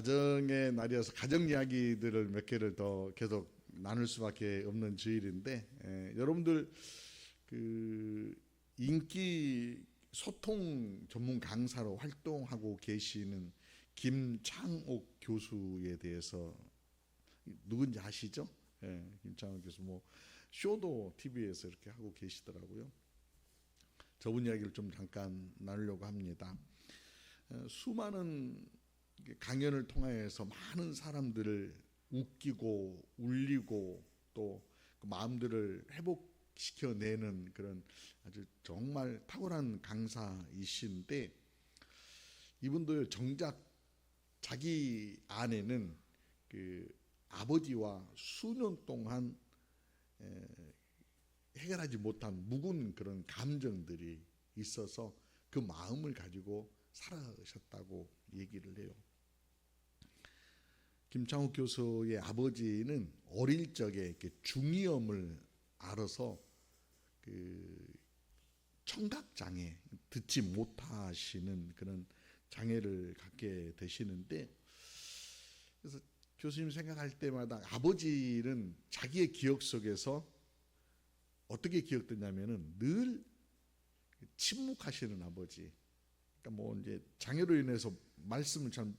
가정의 날이어서 가정 이야기들을 몇 개를 더 계속 나눌 수밖에 없는 주일인데, 여러분들 그 인기 소통 전문 강사로 활동하고 계시는 김창옥 교수에 대해서 누군지 아시죠? 김창옥 교수 뭐 쇼도 TV에서 이렇게 하고 계시더라고요. 저분 이야기를 좀 잠깐 나누려고 합니다. 수많은 강연을 통해서 많은 사람들을 웃기고 울리고 또 그 마음들을 회복시켜내는 그런 아주 정말 탁월한 강사이신데, 이분도 정작 자기 안에는 그 아버지와 수년 동안 해결하지 못한 묵은 그런 감정들이 있어서 그 마음을 가지고 살아셨다고 얘기를 해요. 김창욱 교수의 아버지는 어릴 적에 이렇게 중이염을 앓아서 그 청각장애, 듣지 못하시는 그런 장애를 갖게 되시는데, 그래서 교수님 생각할 때마다 아버지는 자기의 기억 속에서 어떻게 기억되냐면은 늘 침묵하시는 아버지. 그러니까 뭐 이제 장애로 인해서 말씀을 잘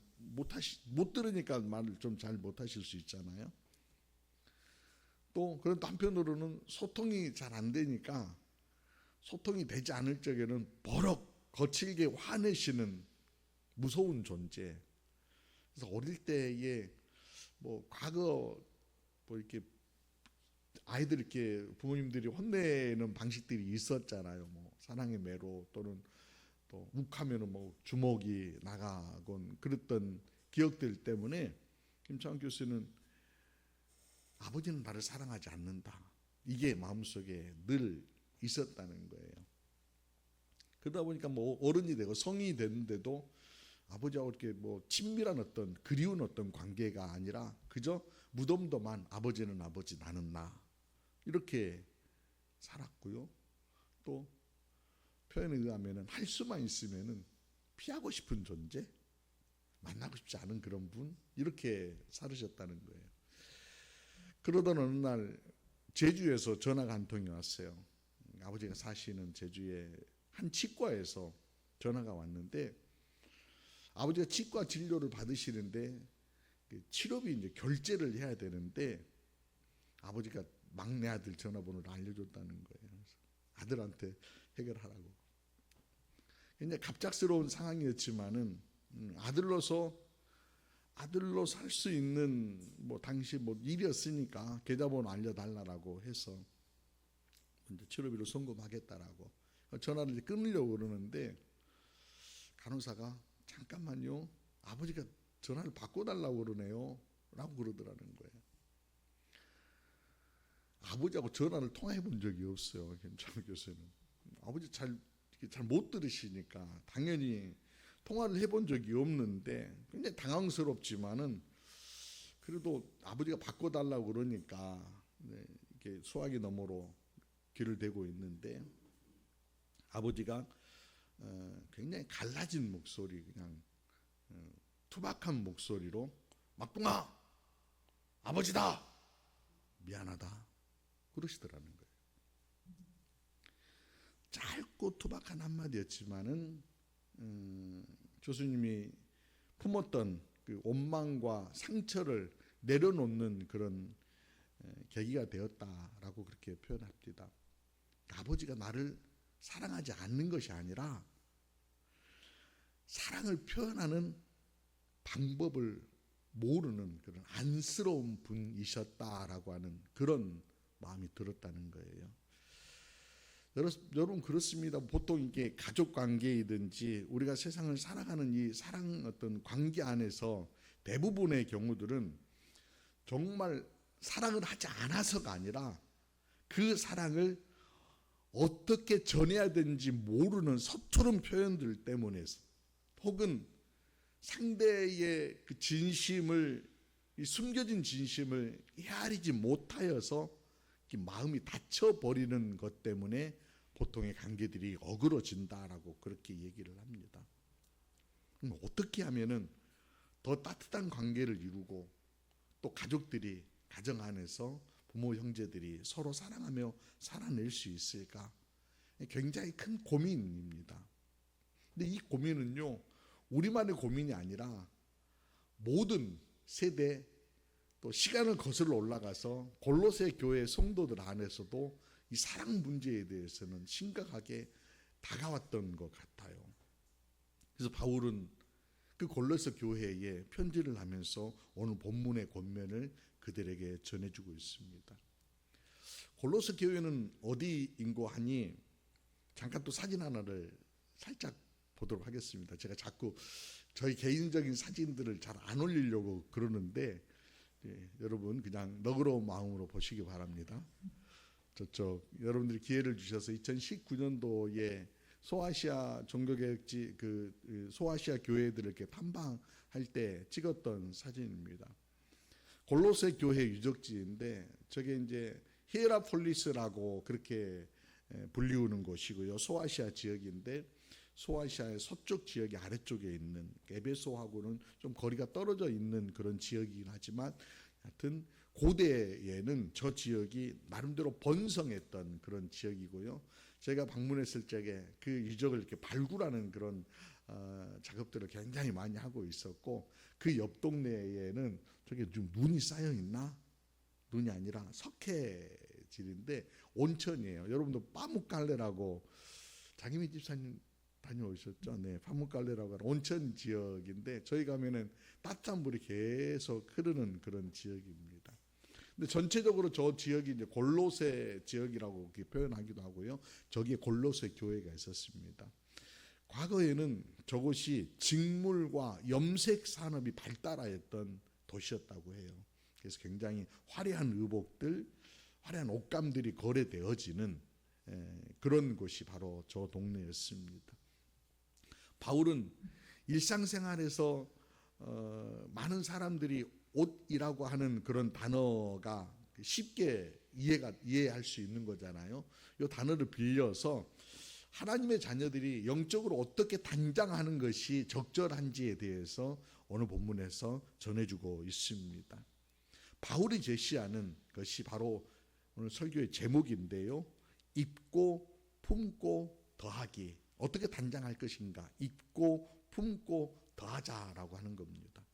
못 들으니까 말을 좀 잘 못하실 수 있잖아요. 또 그런 한편으로는 소통이 잘 안 되니까 소통이 되지 않을 적에는 버럭 거칠게 화내시는 무서운 존재. 그래서 어릴 때에 뭐 과거 뭐 이렇게 아이들 이렇게 부모님들이 혼내는 방식들이 있었잖아요. 뭐 사랑의 매로 또는 또 욱하면은 뭐 주먹이 나가곤 그랬던 기억들 때문에 김창욱 교수는 아버지는 나를 사랑하지 않는다, 이게 마음속에 늘 있었다는 거예요. 그러다 보니까 뭐 어른이 되고 성인이 됐는데도 아버지하고 이렇게 뭐 친밀한 어떤 그리운 어떤 관계가 아니라 그저 무덤덤한 아버지는 아버지 나는 나, 이렇게 살았고요. 또 표현에 의하면은 할 수만 있으면은 피하고 싶은 존재, 만나고 싶지 않은 그런 분, 이렇게 살으셨다는 거예요. 그러던 어느 날 제주에서 전화가 한 통이 왔어요. 아버지가 사시는 제주의 한 치과에서 전화가 왔는데, 아버지가 치과 진료를 받으시는데 치료비 이제 결제를 해야 되는데 아버지가 막내 아들 전화번호를 알려줬다는 거예요. 그래서 아들한테 해결하라고. 굉장히 갑작스러운 상황이었지만은 아들로 살 수 있는 뭐 당시 뭐 일이었으니까 계좌번호 알려달라고 해서 먼저 치료비를 송금하겠다라고 전화를 끊으려고 그러는데 간호사가 잠깐만요, 아버지가 전화를 바꿔달라고 그러네요 라고 그러더라는 거예요. 아버지하고 전화를 통화해 본 적이 없어요, 김창욱 교수는. 아버지 잘 못 들으시니까 당연히 통화를 해본 적이 없는데 굉장히 당황스럽지만은 그래도 아버지가 바꿔달라고 그러니까 이렇게 소화기 너머로 귀를 대고 있는데, 아버지가 굉장히 갈라진 목소리, 그냥 투박한 목소리로 막둥아 아버지다 미안하다 그러시더라는 거예요. 짧고 투박한 한마디였지만은 교수님이 품었던 그 원망과 상처를 내려놓는 그런 계기가 되었다라고 그렇게 표현합니다. 아버지가 나를 사랑하지 않는 것이 아니라 사랑을 표현하는 방법을 모르는 그런 안쓰러운 분이셨다라고 하는 그런 마음이 들었다는 거예요. 여러분 그렇습니다. 보통 이게 가족 관계이든지 우리가 세상을 살아가는 이 사랑 어떤 관계 안에서 대부분의 경우들은 정말 사랑을 하지 않아서가 아니라 그 사랑을 어떻게 전해야 되는지 모르는 서투른 표현들 때문에, 혹은 상대의 그 진심을, 숨겨진 진심을 헤아리지 못하여서 마음이 닫혀버리는 것 때문에 보통의 관계들이 어그러진다라고 그렇게 얘기를 합니다. 어떻게 하면은 더 따뜻한 관계를 이루고 또 가족들이 가정 안에서 부모 형제들이 서로 사랑하며 살아낼 수 있을까? 굉장히 큰 고민입니다. 근데 이 고민은요, 우리만의 고민이 아니라 모든 세대 또 시간을 거슬러 올라가서 골로새 교회 성도들 안에서도 이 사랑 문제에 대해서는 심각하게 다가왔던 것 같아요. 그래서 바울은 그 골로새 교회에 편지를 하면서 오늘 본문의 권면을 그들에게 전해주고 있습니다. 골로새 교회는 어디인고 하니 잠깐 또 사진 하나를 살짝 보도록 하겠습니다. 제가 자꾸 저희 개인적인 사진들을 잘 안 올리려고 그러는데 여러분 그냥 너그러운 마음으로 보시기 바랍니다. 저쪽 여러분들이 기회를 주셔서 2019년도에 소아시아 종교개혁지 소아시아 교회들을 이렇게 탐방할 때 찍었던 사진입니다. 골로새 교회 유적지인데 저게 이제 히에라폴리스라고 그렇게 불리우는 곳이고요. 소아시아 지역인데 소아시아의 서쪽 지역이 아래쪽에 있는 에베소하고는 좀 거리가 떨어져 있는 그런 지역이긴 하지만 하여튼 고대에는 저 지역이 나름대로 번성했던 그런 지역이고요. 제가 방문했을 적에 그 유적을 이렇게 발굴하는 그런 작업들을 굉장히 많이 하고 있었고 그 옆 동네에는 저게 좀 눈이 쌓여 있나? 눈이 아니라 석회질인데 온천이에요. 여러분도 빠묵갈레라고 장희민 집사님 다녀오셨죠? 네, 파묵갈레라고 하는 온천 지역인데 저희 가면은 따뜻한 물이 계속 흐르는 그런 지역입니다. 근데 전체적으로 저 지역이 이제 골로새 지역이라고 표현하기도 하고요. 저기에 골로새 교회가 있었습니다. 과거에는 저곳이 직물과 염색 산업이 발달하였던 도시였다고 해요. 그래서 굉장히 화려한 의복들, 화려한 옷감들이 거래되어지는 그런 곳이 바로 저 동네였습니다. 바울은 일상생활에서 많은 사람들이 옷이라고 하는 그런 단어가 쉽게 이해할 수 있는 거잖아요. 이 단어를 빌려서 하나님의 자녀들이 영적으로 어떻게 단장하는 것이 적절한지에 대해서 오늘 본문에서 전해주고 있습니다. 바울이 제시하는 것이 바로 오늘 설교의 제목인데요. 입고 품고 더하기. 어떻게 단장할 것인가? 입고 품고 더하자라고 하는 겁니다.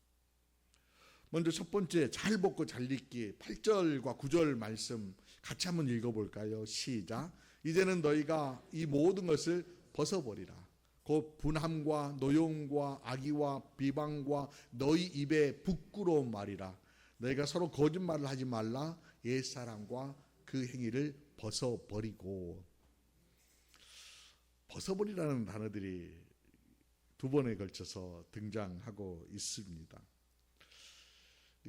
먼저 첫 번째 잘 벗고 잘 입기 8절과 9절 말씀 같이 한번 읽어볼까요? 시작. 이제는 너희가 이 모든 것을 벗어버리라. 곧 분함과 노여움과 악의와 비방과 너희 입에 부끄러운 말이라. 너희가 서로 거짓말을 하지 말라. 옛사람과 그 행위를 벗어버리고. 벗어버리라는 단어들이 두 번에 걸쳐서 등장하고 있습니다.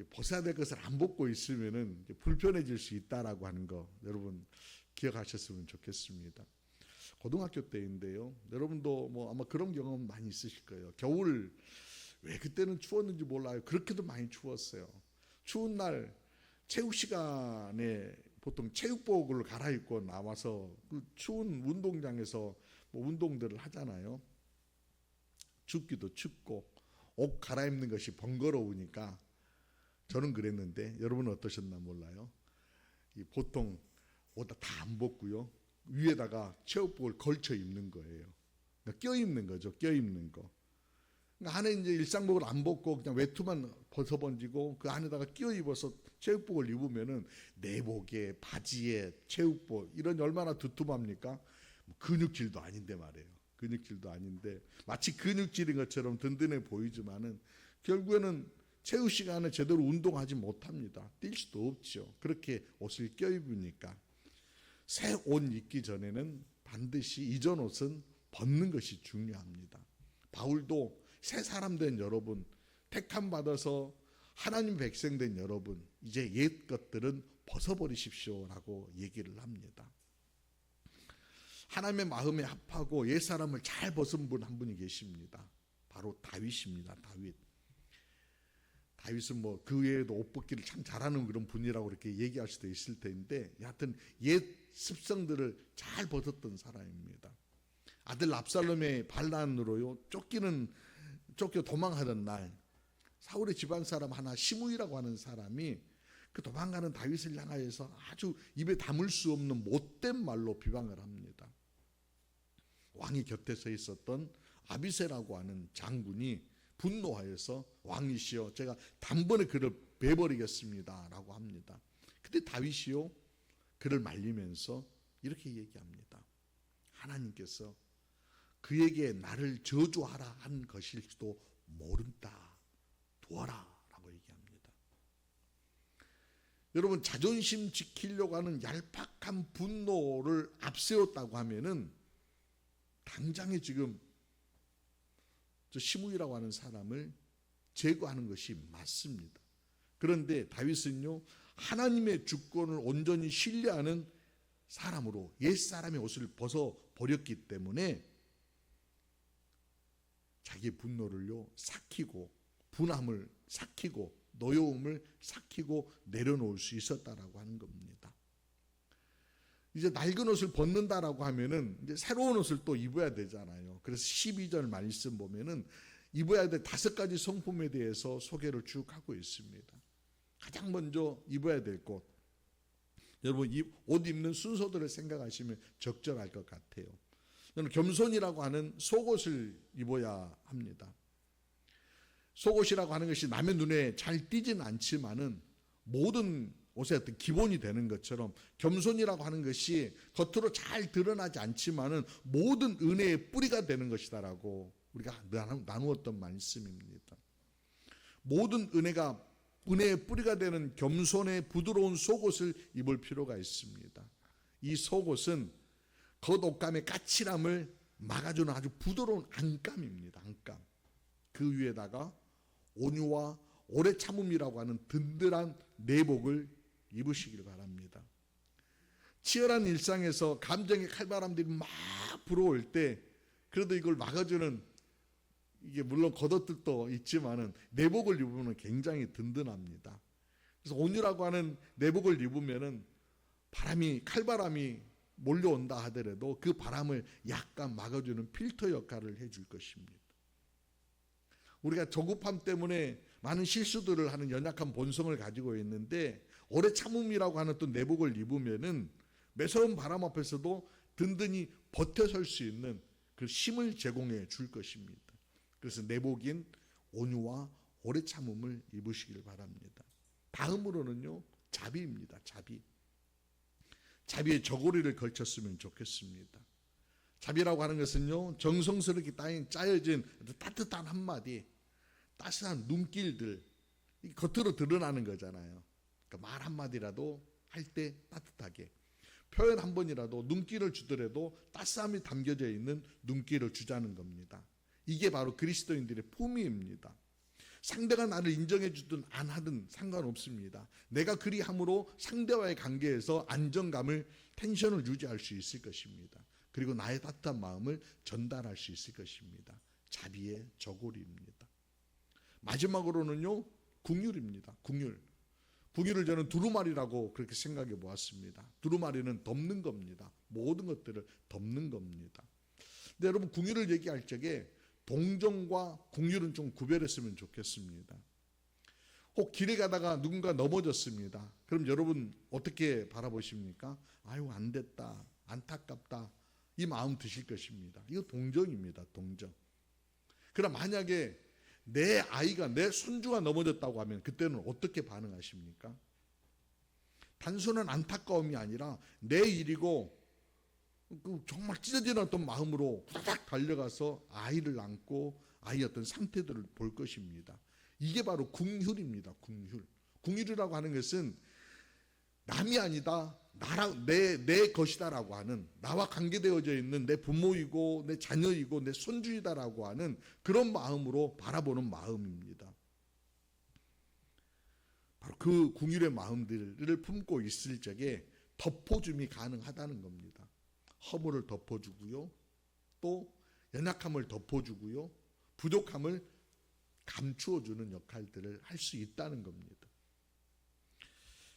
벗어야 될 것을 안 벗고 있으면은 불편해질 수 있다라고 하는 거 여러분 기억하셨으면 좋겠습니다. 고등학교 때인데요. 여러분도 뭐 아마 그런 경험 많이 있으실 거예요. 겨울 왜 그때는 추웠는지 몰라요. 그렇게도 많이 추웠어요. 추운 날 체육 시간에 보통 체육복을 갈아입고 나와서 그 추운 운동장에서 뭐 운동들을 하잖아요. 춥기도 춥고 옷 갈아입는 것이 번거로우니까 저는 그랬는데 여러분은 어떠셨나 몰라요. 보통 옷 다 안 벗고요. 위에다가 체육복을 걸쳐 입는 거예요. 그러니까 껴입는 거죠. 껴입는 거. 그러니까 안에 이제 일상복을 안 벗고 그냥 외투만 벗어 번지고 그 안에다가 끼워 입어서 체육복을 입으면은 내복에 바지에 체육복 이런 얼마나 두툼합니까? 근육질도 아닌데 말이에요. 근육질도 아닌데 마치 근육질인 것처럼 든든해 보이지만은 결국에는 체육 시간에 제대로 운동하지 못합니다. 뛸 수도 없죠. 그렇게 옷을 껴입으니까. 새 옷 입기 전에는 반드시 이전 옷은 벗는 것이 중요합니다. 바울도 새 사람 된 여러분, 택함 받아서 하나님 백성 된 여러분, 이제 옛 것들은 벗어버리십시오라고 얘기를 합니다. 하나님의 마음에 합하고 옛 사람을 잘 벗은 분 한 분이 계십니다. 바로 다윗입니다. 다윗은 뭐 그 외에도 옷 벗기를 참 잘하는 그런 분이라고 이렇게 얘기할 수도 있을 텐데 여하튼 옛 습성들을 잘 벗었던 사람입니다. 아들 압살롬의 반란으로요 쫓겨 도망하던 날 사울의 집안 사람 하나 시므이라고 하는 사람이 그 도망가는 다윗을 향하여서 아주 입에 담을 수 없는 못된 말로 비방을 합니다. 왕이 곁에 서 있었던 아비새라고 하는 장군이 분노하여서 왕이시여 제가 단번에 그를 베버리겠습니다 라고 합니다. 근데 다윗이요 그를 말리면서 이렇게 얘기합니다. 하나님께서 그에게 나를 저주하라 한 것일지도 모른다. 두어라 라고 얘기합니다. 여러분 자존심 지키려고 하는 얄팍한 분노를 앞세웠다고 하면은 당장에 지금 저 시므이라고 하는 사람을 제거하는 것이 맞습니다. 그런데 다윗은요 하나님의 주권을 온전히 신뢰하는 사람으로 옛사람의 옷을 벗어버렸기 때문에 자기의 분노를요 삭히고 분함을 삭히고 노여움을 삭히고 내려놓을 수 있었다라고 하는 겁니다. 이제 낡은 옷을 벗는다라고 하면은 이제 새로운 옷을 또 입어야 되잖아요. 그래서 12절 말씀 보면은 입어야 될 5가지 성품에 대해서 소개를 쭉 하고 있습니다. 가장 먼저 입어야 될 것. 여러분 옷 입는 순서들을 생각하시면 적절할 것 같아요. 저는 겸손이라고 하는 속옷을 입어야 합니다. 속옷이라고 하는 것이 남의 눈에 잘 띄지는 않지만은 모든 옷의 어떤 기본이 되는 것처럼 겸손이라고 하는 것이 겉으로 잘 드러나지 않지만은 모든 은혜의 뿌리가 되는 것이다라고 우리가 나누었던 말씀입니다. 모든 은혜의 뿌리가 되는 겸손의 부드러운 속옷을 입을 필요가 있습니다. 이 속옷은 겉옷감의 까칠함을 막아주는 아주 부드러운 안감입니다. 안감. 그 위에다가 온유와 오래 참음이라고 하는 든든한 내복을 입으시길 바랍니다. 치열한 일상에서 감정의 칼바람들이 막 불어올 때 그래도 이걸 막아주는 이게 물론 겉옷들도 있지만은 내복을 입으면 굉장히 든든합니다. 그래서 온유라고 하는 내복을 입으면은 칼바람이 몰려온다 하더라도 그 바람을 약간 막아주는 필터 역할을 해줄 것입니다. 우리가 조급함 때문에 많은 실수들을 하는 연약한 본성을 가지고 있는데 오래 참음이라고 하는 또 내복을 입으면은 매서운 바람 앞에서도 든든히 버텨설 수 있는 그 힘을 제공해 줄 것입니다. 그래서 내복인 온유와 오래 참음을 입으시길 바랍니다. 다음으로는요 자비입니다. 자비의 저고리를 걸쳤으면 좋겠습니다. 자비라고 하는 것은요 정성스럽게 짜여진 따뜻한 한마디, 따스한 눈길들, 겉으로 드러나는 거잖아요. 그러니까 말 한마디라도 할 때 따뜻하게, 표현 한 번이라도 눈길을 주더라도 따스함이 담겨져 있는 눈길을 주자는 겁니다. 이게 바로 그리스도인들의 품위입니다. 상대가 나를 인정해 주든 안 하든 상관없습니다. 내가 그리함으로 상대와의 관계에서 안정감을, 텐션을 유지할 수 있을 것입니다. 그리고 나의 따뜻한 마음을 전달할 수 있을 것입니다. 자비의 저고리입니다. 마지막으로는요 긍휼입니다. 긍휼을 저는 두루마리라고 그렇게 생각해 보았습니다. 두루마리는 덮는 겁니다. 모든 것들을 덮는 겁니다. 근데 여러분 긍휼을 얘기할 적에 동정과 긍휼은 좀 구별했으면 좋겠습니다. 혹 길에 가다가 누군가 넘어졌습니다. 그럼 여러분 어떻게 바라보십니까? 아유 안 됐다, 안타깝다, 이 마음 드실 것입니다. 이거 동정입니다. 동정. 그럼 만약에 내 아이가, 내 손주가 넘어졌다고 하면 그때는 어떻게 반응하십니까? 단순한 안타까움이 아니라 내 일이고 정말 찢어지는 어떤 마음으로 후다닥 달려가서 아이를 안고 아이의 어떤 상태들을 볼 것입니다. 이게 바로 긍휼입니다. 긍휼이라고 하는 것은 남이 아니다, 내 것이다라고 하는, 나와 관계되어져 있는 내 부모이고 내 자녀이고 내 손주이다라고 하는 그런 마음으로 바라보는 마음입니다. 바로 그 긍휼의 마음들을 품고 있을 적에 덮어줌이 가능하다는 겁니다. 허물을 덮어주고요, 또 연약함을 덮어주고요, 부족함을 감추어주는 역할들을 할 수 있다는 겁니다.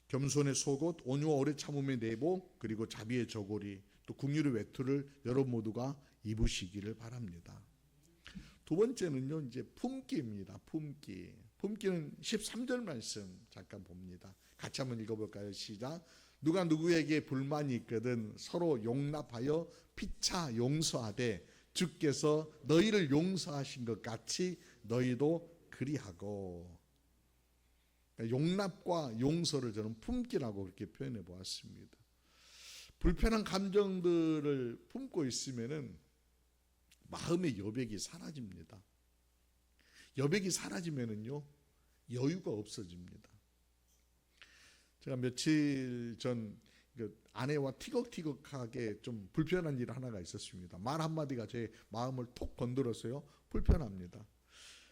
겸손의 속옷, 온유와 오래 참음의 내복, 그리고 자비의 저고리, 또 긍휼의 외투를 여러분 모두가 입으시기를 바랍니다. 두 번째는요, 이제 품기입니다. 품기. 품기는 13절 말씀 잠깐 봅니다. 같이 한번 읽어볼까요? 시작. 누가 누구에게 불만이 있거든 서로 용납하여 피차 용서하되 주께서 너희를 용서하신 것 같이 너희도 그리하고. 그러니까 용납과 용서를 저는 품기라고 그렇게 표현해 보았습니다. 불편한 감정들을 품고 있으면은 마음의 여백이 사라집니다. 여백이 사라지면은요, 여유가 없어집니다. 제가 며칠 전 아내와 티격태격하게 좀 불편한 일 하나가 있었습니다. 말 한마디가 제 마음을 톡 건드려서요, 불편합니다.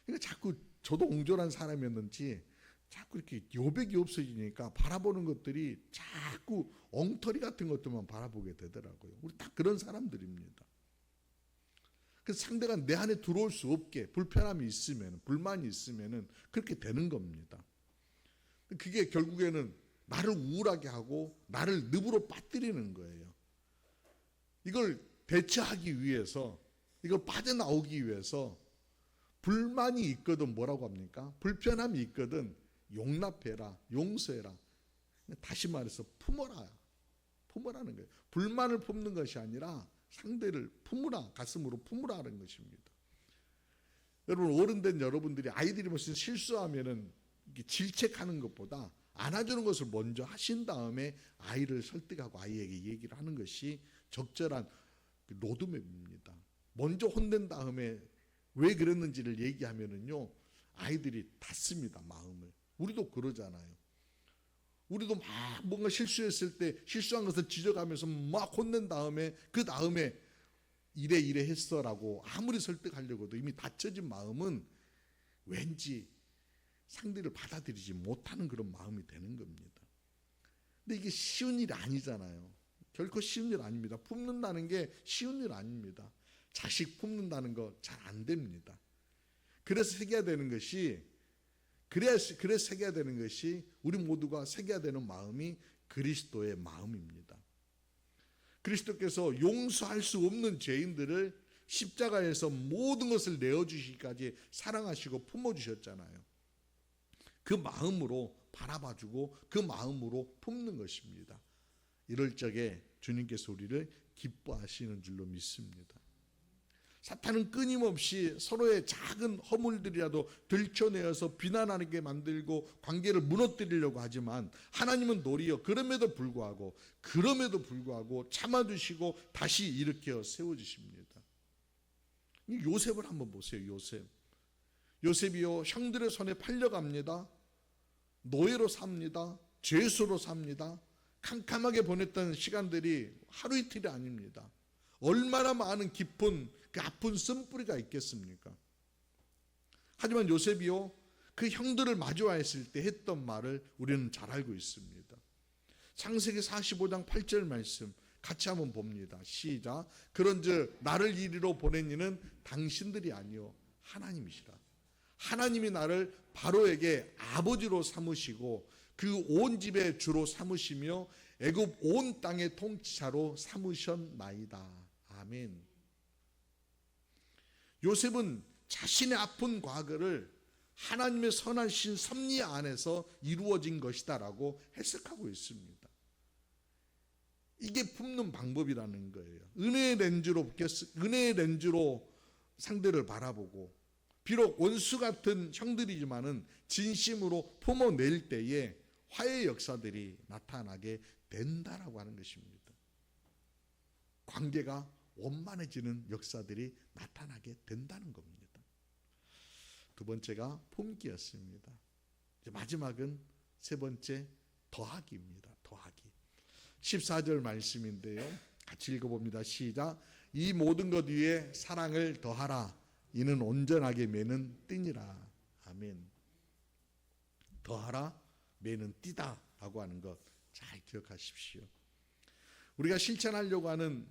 그러니까 자꾸 저도 옹졸한 사람이었는지 자꾸 이렇게 여백이 없어지니까 바라보는 것들이 자꾸 엉터리 같은 것들만 바라보게 되더라고요. 우리 다 그런 사람들입니다. 그래서 상대가 내 안에 들어올 수 없게 불편함이 있으면, 불만이 있으면 그렇게 되는 겁니다. 그게 결국에는 나를 우울하게 하고 나를 늪으로 빠뜨리는 거예요. 이걸 대처하기 위해서, 이걸 빠져나오기 위해서 불만이 있거든 뭐라고 합니까? 불편함이 있거든 용납해라, 용서해라. 다시 말해서 품어라. 품으라는 거예요. 불만을 품는 것이 아니라 상대를 품으라, 가슴으로 품으라는 것입니다. 여러분, 어른된 여러분들이 아이들이 무슨 실수하면은 질책하는 것보다 안아주는 것을 먼저 하신 다음에 아이를 설득하고 아이에게 얘기를 하는 것이 적절한 로드맵입니다. 먼저 혼낸 다음에 왜 그랬는지를 얘기하면은요, 아이들이 닫습니다, 마음을. 우리도 그러잖아요. 우리도 막 뭔가 실수했을 때 실수한 것을 지적하면서 막 혼낸 다음에 그 다음에 이래 했어라고 아무리 설득하려고도 이미 닫혀진 마음은 왠지 상대를 받아들이지 못하는 그런 마음이 되는 겁니다. 근데 이게 쉬운 일이 아니잖아요. 결코 쉬운 일 아닙니다. 품는다는 게 쉬운 일 아닙니다. 자식 품는다는 거 잘 안 됩니다. 그래서 새겨야 되는 것이 그래서 새겨야 되는 것이 우리 모두가 새겨야 되는 마음이 그리스도의 마음입니다. 그리스도께서 용서할 수 없는 죄인들을 십자가에서 모든 것을 내어주시기까지 사랑하시고 품어주셨잖아요. 그 마음으로 바라봐주고 그 마음으로 품는 것입니다. 이럴 적에 주님께서 우리를 기뻐하시는 줄로 믿습니다. 사탄은 끊임없이 서로의 작은 허물들이라도 들춰내어서 비난하게 만들고 관계를 무너뜨리려고 하지만 하나님은 도리어 그럼에도 불구하고 참아주시고 다시 일으켜 세워주십니다. 요셉을 한번 보세요. 요셉이요, 형들의 손에 팔려갑니다. 노예로 삽니다. 죄수로 삽니다. 캄캄하게 보냈던 시간들이 하루 이틀이 아닙니다. 얼마나 많은 깊은 그 아픈 쓴뿌리가 있겠습니까? 하지만 요셉이요, 그 형들을 마주하였을 때 했던 말을 우리는 잘 알고 있습니다. 창세기 45장 8절 말씀 같이 한번 봅니다. 시작. 그런즉 나를 이리로 보낸 이는 당신들이 아니요 하나님이시라. 하나님이 나를 바로에게 아버지로 삼으시고 그 온 집의 주로 삼으시며 애굽 온 땅의 통치자로 삼으셨나이다. 아멘. 요셉은 자신의 아픈 과거를 하나님의 선하신 섭리 안에서 이루어진 것이다라고 해석하고 있습니다. 이게 품는 방법이라는 거예요. 은혜의 렌즈로 상대를 바라보고, 비록 원수 같은 형들이지만은 진심으로 품어낼 때에 화해의 역사들이 나타나게 된다라고 하는 것입니다. 관계가 원만해지는 역사들이 나타나게 된다는 겁니다. 두 번째가 품기였습니다. 이제 마지막은 세 번째 더하기입니다. 더하기. 14절 말씀인데요. 같이 읽어봅니다. 시작. 이 모든 것 위에 사랑을 더하라. 이는 온전하게 매는 띠니라. 아멘. 더하라, 매는 띠다 라고 하는 것 잘 기억하십시오. 우리가 실천하려고 하는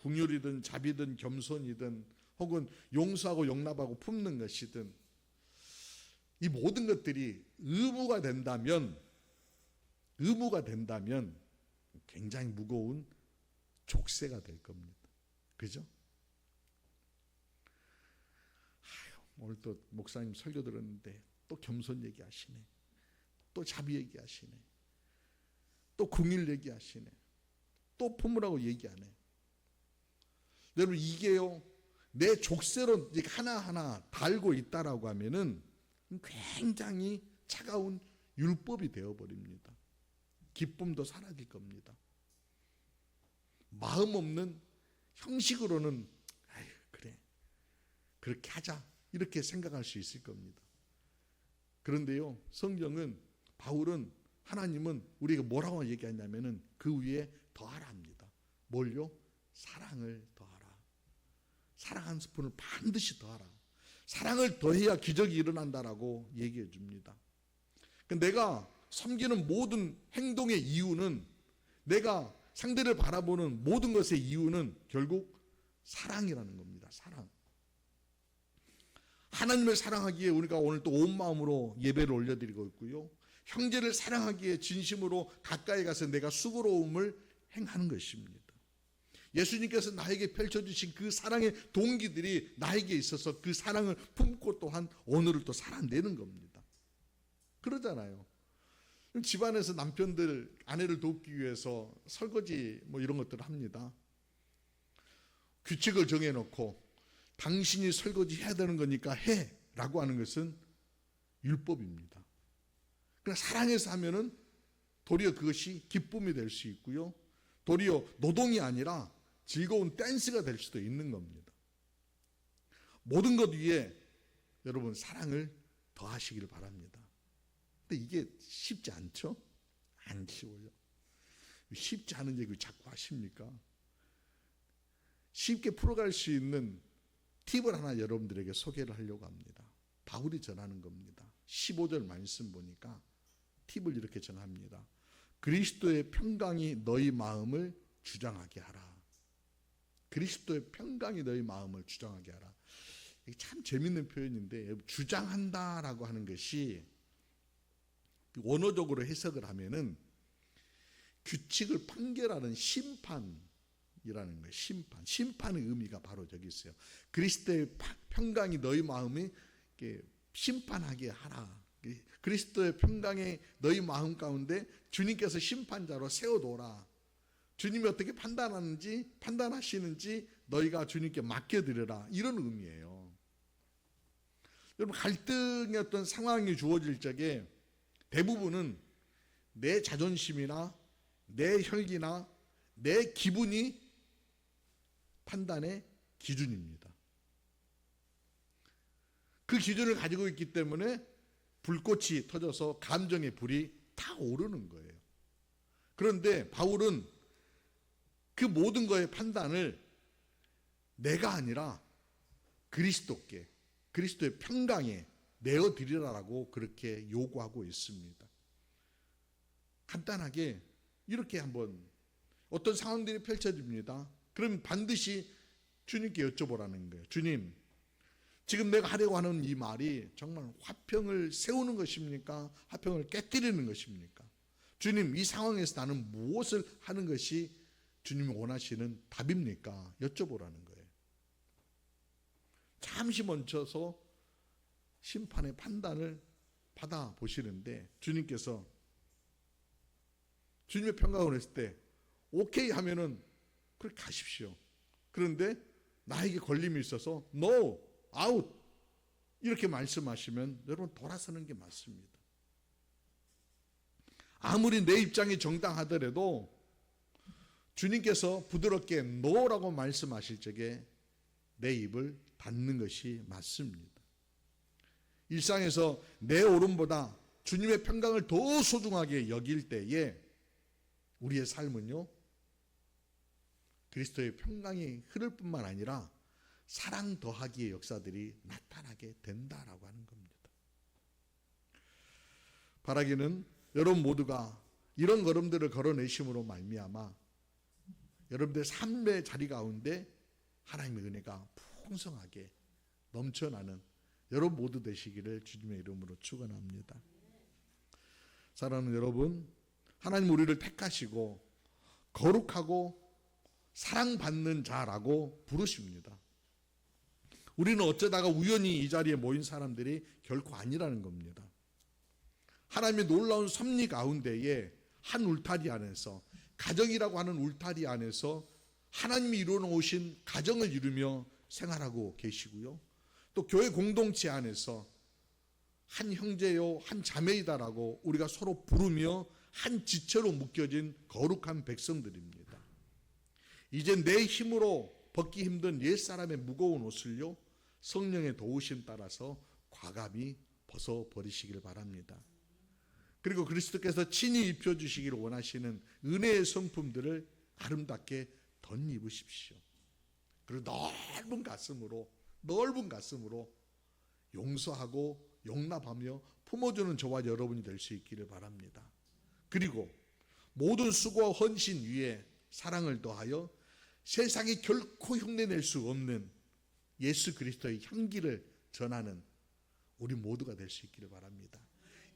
긍휼이든 자비든 겸손이든 혹은 용서하고 용납하고 품는 것이든 이 모든 것들이 의무가 된다면 굉장히 무거운 족쇄가 될 겁니다. 그죠? 오늘 또 목사님 설교 들었는데 또 겸손 얘기하시네. 또 자비 얘기하시네. 또 궁일 얘기하시네. 또 품으라고 얘기하네. 여러분 이게요, 내 족쇄로 하나하나 달고 있다라고 하면은 굉장히 차가운 율법이 되어버립니다. 기쁨도 사라질 겁니다. 마음 없는 형식으로는 아유 그래 그렇게 하자 이렇게 생각할 수 있을 겁니다. 그런데요, 성경은, 바울은, 하나님은 우리가 뭐라고 얘기하냐면은 그 위에 더하라 합니다. 뭘요? 사랑을 더하라. 사랑 한 스푼을 반드시 더하라. 사랑을 더해야 기적이 일어난다라고 얘기해 줍니다. 내가 섬기는 모든 행동의 이유는, 내가 상대를 바라보는 모든 것의 이유는 결국 사랑이라는 겁니다. 사랑. 하나님을 사랑하기에 우리가 오늘 또 온 마음으로 예배를 올려드리고 있고요. 형제를 사랑하기에 진심으로 가까이 가서 내가 수고로움을 행하는 것입니다. 예수님께서 나에게 펼쳐주신 그 사랑의 동기들이 나에게 있어서 그 사랑을 품고 또한 오늘을 또 살아내는 겁니다. 그러잖아요. 집안에서 남편들 아내를 돕기 위해서 설거지 뭐 이런 것들을 합니다. 규칙을 정해놓고 당신이 설거지 해야 되는 거니까 해 라고 하는 것은 율법입니다. 그러나 사랑해서 하면은 도리어 그것이 기쁨이 될 수 있고요, 도리어 노동이 아니라 즐거운 댄스가 될 수도 있는 겁니다. 모든 것 위에 여러분 사랑을 더하시기를 바랍니다. 근데 이게 쉽지 않죠? 안 쉬워요. 쉽지 않은 얘기를 자꾸 하십니까? 쉽게 풀어갈 수 있는 팁을 하나 여러분들에게 소개를 하려고 합니다. 바울이 전하는 겁니다. 15절 말씀 보니까 팁을 이렇게 전합니다. 그리스도의 평강이 너희 마음을 주장하게 하라. 그리스도의 평강이 너희 마음을 주장하게 하라. 이게 참 재밌는 표현인데, 주장한다라고 하는 것이 원어적으로 해석을 하면은 규칙을 판결하는 심판이라는 거예요. 심판의 의미가 바로 저기 있어요. 그리스도의 평강이 너희 마음이 심판하게 하라. 그리스도의 평강이 너희 마음 가운데 주님께서 심판자로 세워둬라. 주님이 어떻게 판단하시는지 너희가 주님께 맡겨드려라. 이런 의미예요. 여러분, 갈등의 어떤 상황이 주어질 적에 대부분은 내 자존심이나 내 혈기나 내 기분이 판단의 기준입니다. 그 기준을 가지고 있기 때문에 불꽃이 터져서 감정의 불이 다 오르는 거예요. 그런데 바울은 그 모든 거의 판단을 내가 아니라 그리스도께, 그리스도의 평강에 내어드리라라고 그렇게 요구하고 있습니다. 간단하게 이렇게 한번 어떤 상황들이 펼쳐집니다. 그럼 반드시 주님께 여쭤보라는 거예요. 주님, 지금 내가 하려고 하는 이 말이 정말 화평을 세우는 것입니까? 화평을 깨뜨리는 것입니까? 주님, 이 상황에서 나는 무엇을 하는 것이 주님이 원하시는 답입니까? 여쭤보라는 거예요. 잠시 멈춰서 심판의 판단을 받아보시는데, 주님께서 주님의 평강을 했을 때 오케이 하면은 그렇게 가십시오. 그런데 나에게 걸림이 있어서 no, out 이렇게 말씀하시면 여러분 돌아서는 게 맞습니다. 아무리 내 입장이 정당하더라도 주님께서 부드럽게 no라고 말씀하실 적에 내 입을 닫는 것이 맞습니다. 일상에서 내 옳음보다 주님의 평강을 더 소중하게 여길 때에 우리의 삶은요, 그리스도의 평강이 흐를 뿐만 아니라 사랑 더하기의 역사들이 나타나게 된다라고 하는 겁니다. 바라기는 여러분 모두가 이런 걸음들을 걸어내심으로 말미암아 여러분들의 삶의 자리 가운데 하나님의 은혜가 풍성하게 넘쳐나는 여러분 모두 되시기를 주님의 이름으로 축원합니다. 사랑하는 여러분, 하나님 우리를 택하시고 거룩하고 사랑받는 자라고 부르십니다. 우리는 어쩌다가 우연히 이 자리에 모인 사람들이 결코 아니라는 겁니다. 하나님의 놀라운 섭리 가운데에 한 울타리 안에서, 가정이라고 하는 울타리 안에서 하나님이 이루어 놓으신 가정을 이루며 생활하고 계시고요. 또 교회 공동체 안에서 한 형제요 한 자매이다라고 우리가 서로 부르며 한 지체로 묶여진 거룩한 백성들입니다. 이제 내 힘으로 벗기 힘든 옛사람의 무거운 옷을요 성령의 도우심 따라서 과감히 벗어버리시길 바랍니다. 그리고 그리스도께서 친히 입혀주시기를 원하시는 은혜의 성품들을 아름답게 덧입으십시오. 그리고 넓은 가슴으로 용서하고 용납하며 품어주는 저와 여러분이 될 수 있기를 바랍니다. 그리고 모든 수고와 헌신 위에 사랑을 더하여 세상이 결코 흉내낼 수 없는 예수 그리스도의 향기를 전하는 우리 모두가 될 수 있기를 바랍니다.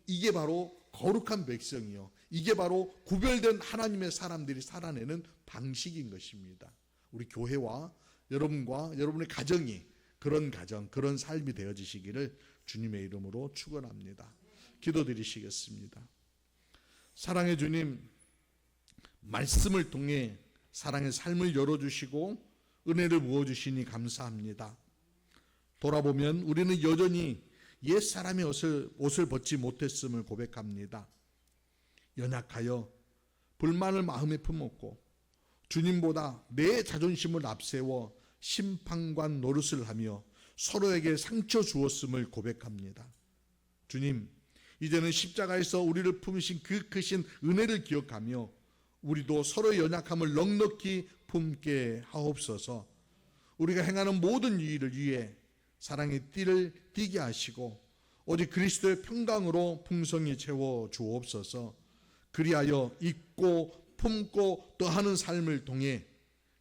이게 바로 거룩한 백성이요, 이게 바로 구별된 하나님의 사람들이 살아내는 방식인 것입니다. 우리 교회와 여러분과 여러분의 가정이 그런 가정, 그런 삶이 되어지시기를 주님의 이름으로 축원합니다. 기도드리시겠습니다. 사랑의 주님, 말씀을 통해 사랑의 삶을 열어주시고 은혜를 부어주시니 감사합니다. 돌아보면 우리는 여전히 옛사람의 옷을 벗지 못했음을 고백합니다. 연약하여 불만을 마음에 품었고 주님보다 내 자존심을 앞세워 심판관 노릇을 하며 서로에게 상처 주었음을 고백합니다. 주님, 이제는 십자가에서 우리를 품으신 그 크신 은혜를 기억하며 우리도 서로의 연약함을 넉넉히 품게 하옵소서. 우리가 행하는 모든 일을 위해 사랑의 띠를 띠게 하시고 오직 그리스도의 평강으로 풍성히 채워 주옵소서. 그리하여 잊고 품고 더하는 삶을 통해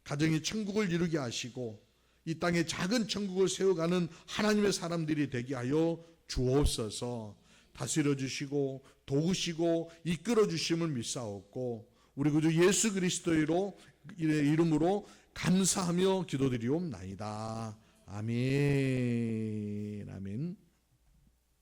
가정이 천국을 이루게 하시고 이 땅에 작은 천국을 세워가는 하나님의 사람들이 되게 하여 주옵소서. 다스려 주시고 도우시고 이끌어 주심을 믿사옵고 우리 구주 예수 그리스도의 이름으로 감사하며 기도드리옵나이다. 아멘. 아멘.